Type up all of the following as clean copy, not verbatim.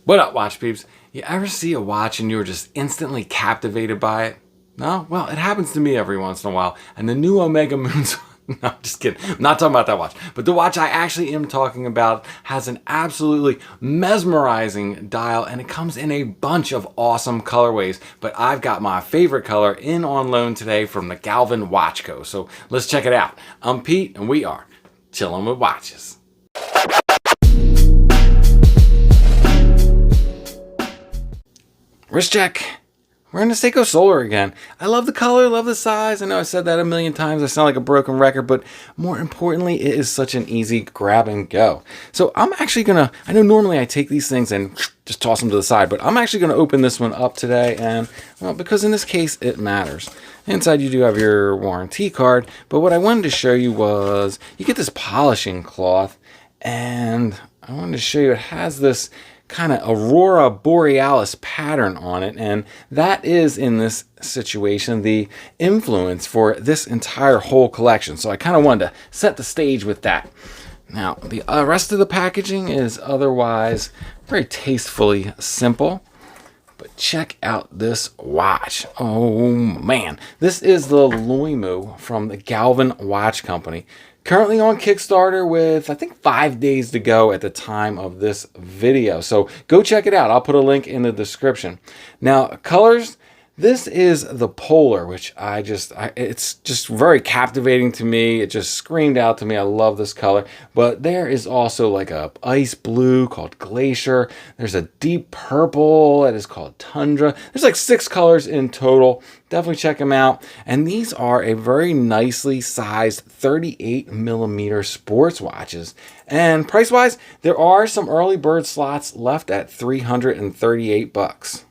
What up, watch peeps? You ever see a watch and you were just instantly captivated by it? No? Well, it happens to me every once in a while. And the new Omega Moons... No, I'm just kidding. I'm not talking about that watch. But the watch I actually am talking about has an absolutely mesmerizing dial, and it comes in a bunch of awesome colorways. But I've got my favorite color in on loan today from the Galvin Watch Co. So let's check it out. I'm Pete, and we are chilling with watches. Wrist check. We're in the Seiko Solar again. I love the color, love the size. I know I said that a million times. I sound like a broken record, but more importantly, it is such an easy grab and go. So I'm actually gonna, I know normally I take these things and just toss them to the side, but I'm actually gonna open this one up today, and well, because in this case, it matters. Inside you do have your warranty card, but what I wanted to show you was, you get this polishing cloth, and I wanted to show you it has this kind of aurora borealis pattern on it, and that is in this situation the influence for this entire whole collection. So I kind of wanted to set the stage with that. Now the rest of the packaging is otherwise very tastefully simple, but check out this watch. Oh man, this is the Loimu from the Galvin Watch Company. Currently on Kickstarter with, I think, 5 days to go at the time of this video. So go check it out. I'll put a link in the description. Now, colors, this is the Polar, which it's just very captivating to me. It just screamed out to me. I love this color. But there is also like a ice blue called Glacier. There's a deep purple that is called Tundra. There's like 6 colors in total. Definitely check them out. And these are a very nicely sized 38mm sports watches. And price-wise, there are some early bird slots left at $338.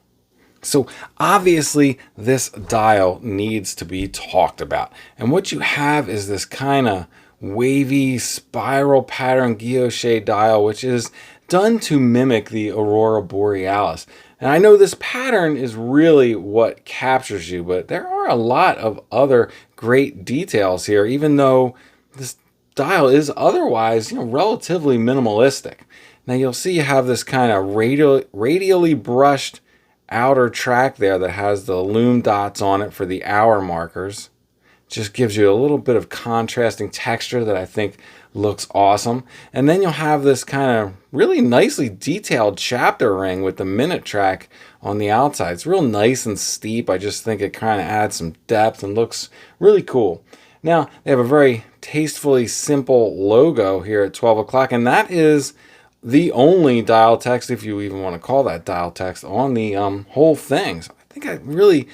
So obviously this dial needs to be talked about. And what you have is this kind of wavy spiral pattern guilloche dial, which is done to mimic the aurora borealis. And I know this pattern is really what captures you, but there are a lot of other great details here, even though this dial is otherwise, relatively minimalistic. Now you'll see you have this kind of radially brushed outer track there that has the Lume dots on it for the hour markers. Just gives you a little bit of contrasting texture that I think looks awesome. And then you'll have this kind of really nicely detailed chapter ring with the minute track on the outside. It's real nice and steep. I just think it kind of adds some depth and looks really cool. Now, they have a very tastefully simple logo here at 12 o'clock, and that is the only dial text, if you even want to call that dial text, on the whole thing. So I think it really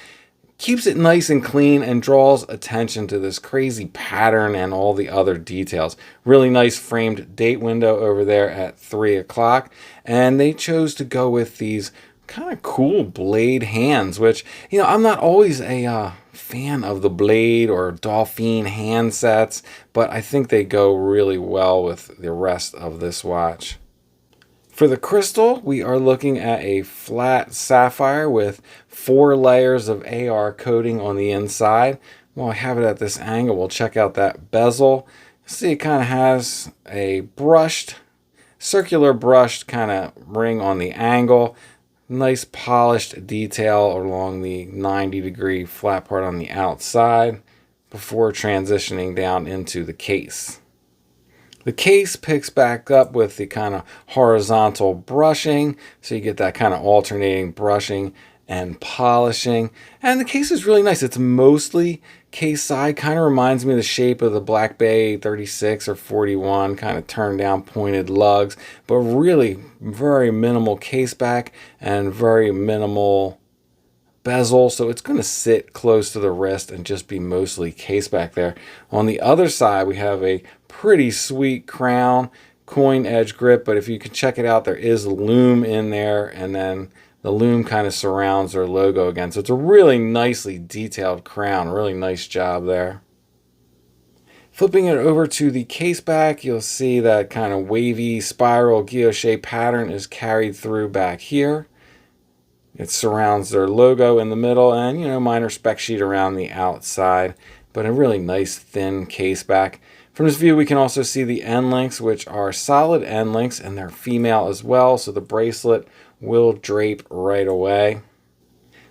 keeps it nice and clean and draws attention to this crazy pattern and all the other details. Really nice framed date window over there at 3 o'clock. And they chose to go with these kind of cool blade hands, which, I'm not always a fan of the blade or Dauphine hand sets, but I think they go really well with the rest of this watch. For the crystal, we are looking at a flat sapphire with 4 layers of AR coating on the inside. While I have it at this angle, we'll check out that bezel. See, it kind of has a circular brushed kind of ring on the angle. Nice polished detail along the 90-degree flat part on the outside before transitioning down into the case. The case picks back up with the kind of horizontal brushing, so you get that kind of alternating brushing and polishing. And the case is really nice. It's mostly case side, kind of reminds me of the shape of the Black Bay 36 or 41, kind of turned down pointed lugs, but really very minimal case back and very minimal bezel, so it's going to sit close to the wrist and just be mostly case back there. On the other side, we have a pretty sweet crown, coin edge grip, but if you can check it out, there is Lume in there, and then the Lume kind of surrounds their logo again. So it's a really nicely detailed crown, really nice job there. Flipping it over to the case back, you'll see that kind of wavy spiral guilloche pattern is carried through back here. It surrounds their logo in the middle and, minor spec sheet around the outside, but a really nice thin case back. From this view, we can also see the end links, which are solid end links, and they're female as well, so the bracelet will drape right away.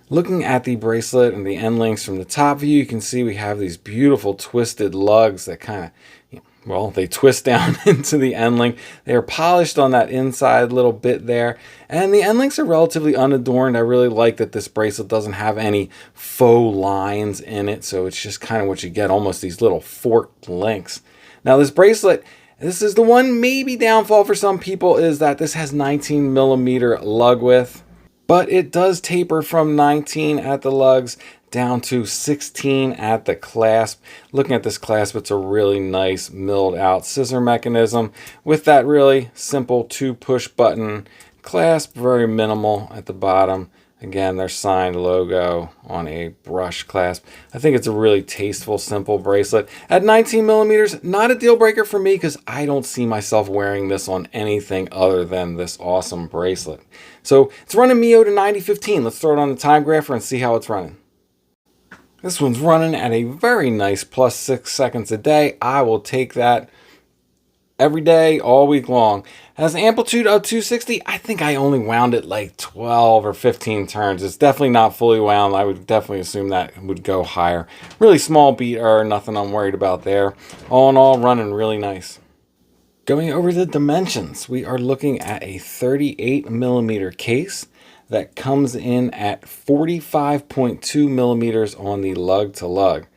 Looking at the bracelet and the end links from the top view, you can see we have these beautiful twisted lugs that kind of, well, they twist down into the end link. They are polished on that inside little bit there. And the end links are relatively unadorned. I really like that this bracelet doesn't have any faux lines in it. So it's just kind of what you get, almost these little forked links. Now this bracelet, this is the one maybe downfall for some people, is that this has 19 millimeter lug width. But it does taper from 19 at the lugs down to 16 at the clasp. Looking at this clasp, it's a really nice milled out scissor mechanism with that really simple 2 push button clasp, very minimal at the bottom. Again, their signed logo on a brush clasp. I think it's a really tasteful, simple bracelet. At 19 millimeters, not a deal breaker for me because I don't see myself wearing this on anything other than this awesome bracelet. So it's running Mio to 9015. Let's throw it on the Timegrapher and see how it's running. This one's running at a very nice plus 6 seconds a day. I will take that every day, all week long. It has an amplitude of 260. I think I only wound it like 12 or 15 turns. It's definitely not fully wound. I would definitely assume that would go higher. Really small beater, nothing I'm worried about there. All in all, running really nice. Going over the dimensions, we are looking at a 38 millimeter case that comes in at 45.2 millimeters on the lug to lug.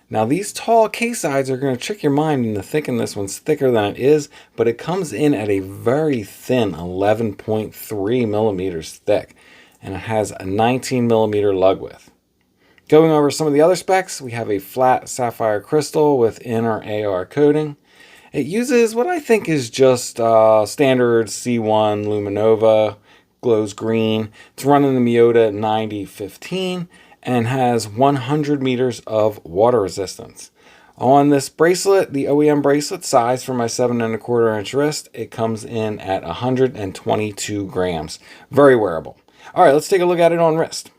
Now these tall case sides are going to trick your mind into thinking this one's thicker than it is, but it comes in at a very thin 11.3 millimeters thick, and it has a 19 millimeter lug width. Going over some of the other specs, we have a flat sapphire crystal with inner AR coating. It uses what I think is just standard C1 Luminova, glows green. It's running the Miota 9015. And has 100 meters of water resistance. On this bracelet, the OEM bracelet size for my 7 1/4 inch wrist, it comes in at 122 grams. Very wearable. All right, let's take a look at it on wrist.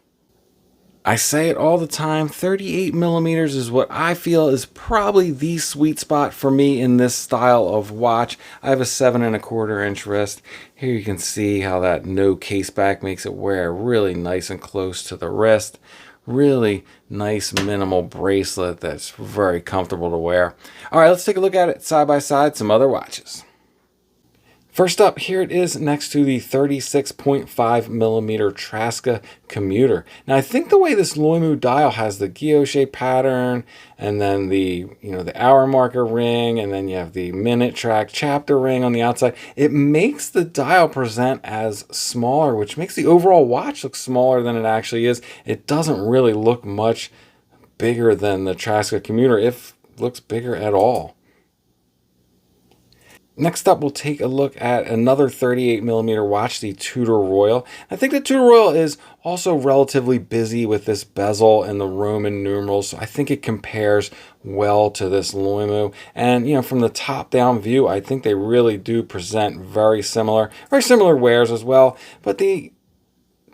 I say it all the time, 38 millimeters is what I feel is probably the sweet spot for me in this style of watch. I have a 7 1/4 inch wrist. Here you can see how that no case back makes it wear really nice and close to the wrist. Really nice minimal bracelet that's very comfortable to wear. All right, let's take a look at it side by side, some other watches. First up, here it is next to the 36.5 millimeter Trasca commuter. Now I think the way this Loimu dial has the guilloche pattern, and then the hour marker ring, and then you have the minute track chapter ring on the outside, it makes the dial present as smaller, which makes the overall watch look smaller than it actually is. It doesn't really look much bigger than the Trasca commuter, if it looks bigger at all. Next up, we'll take a look at another 38 millimeter watch, the Tudor Royal. I think the Tudor Royal is also relatively busy with this bezel and the Roman numerals, so I think it compares well to this Loimu. And from the top down view, I think they really do present very similar wares as well. But the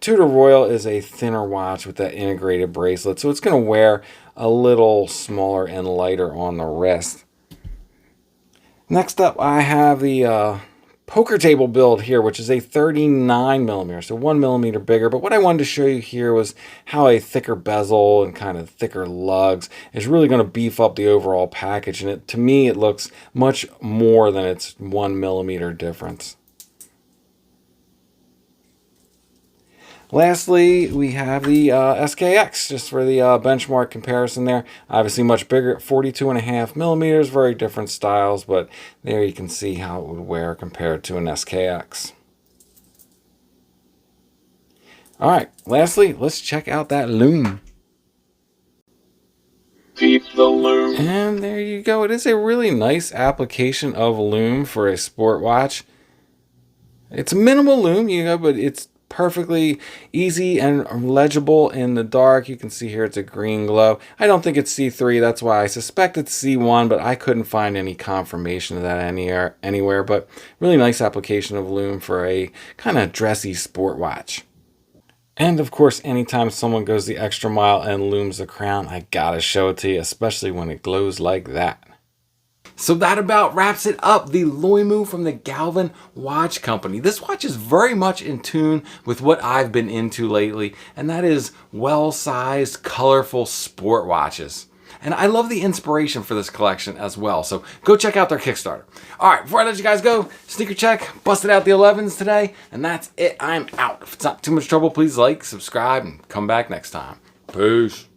Tudor Royal is a thinner watch with that integrated bracelet, so it's going to wear a little smaller and lighter on the wrist. Next up, I have the poker table build here, which is a 39 millimeter, so 1 millimeter bigger. But what I wanted to show you here was how a thicker bezel and kind of thicker lugs is really going to beef up the overall package. And to me, it looks much more than its 1 millimeter difference. Lastly, we have the SKX, just for the benchmark comparison there. Obviously much bigger at 42.5 millimeters, very different styles, but there you can see how it would wear compared to an SKX. All right, lastly, let's check out that Lume. Keep the Lume. And there you go. It is a really nice application of Lume for a sport watch. It's minimal Lume, but it's perfectly easy and legible in the dark. You can see here it's a green glow. I don't think it's C3, that's why I suspect it's C1, but I couldn't find any confirmation of that anywhere. But really nice application of Lume for a kind of dressy sport watch. And of course, anytime someone goes the extra mile and Lumes the crown, I gotta show it to you, especially when it glows like that. So that about wraps it up. The Loimu from the Galvin Watch Company. This watch is very much in tune with what I've been into lately, and that is well-sized, colorful sport watches. And I love the inspiration for this collection as well, so go check out their Kickstarter. All right, before I let you guys go, sneaker check, busted out the 11s today, and that's it. I'm out. If it's not too much trouble, please like, subscribe, and come back next time. Peace.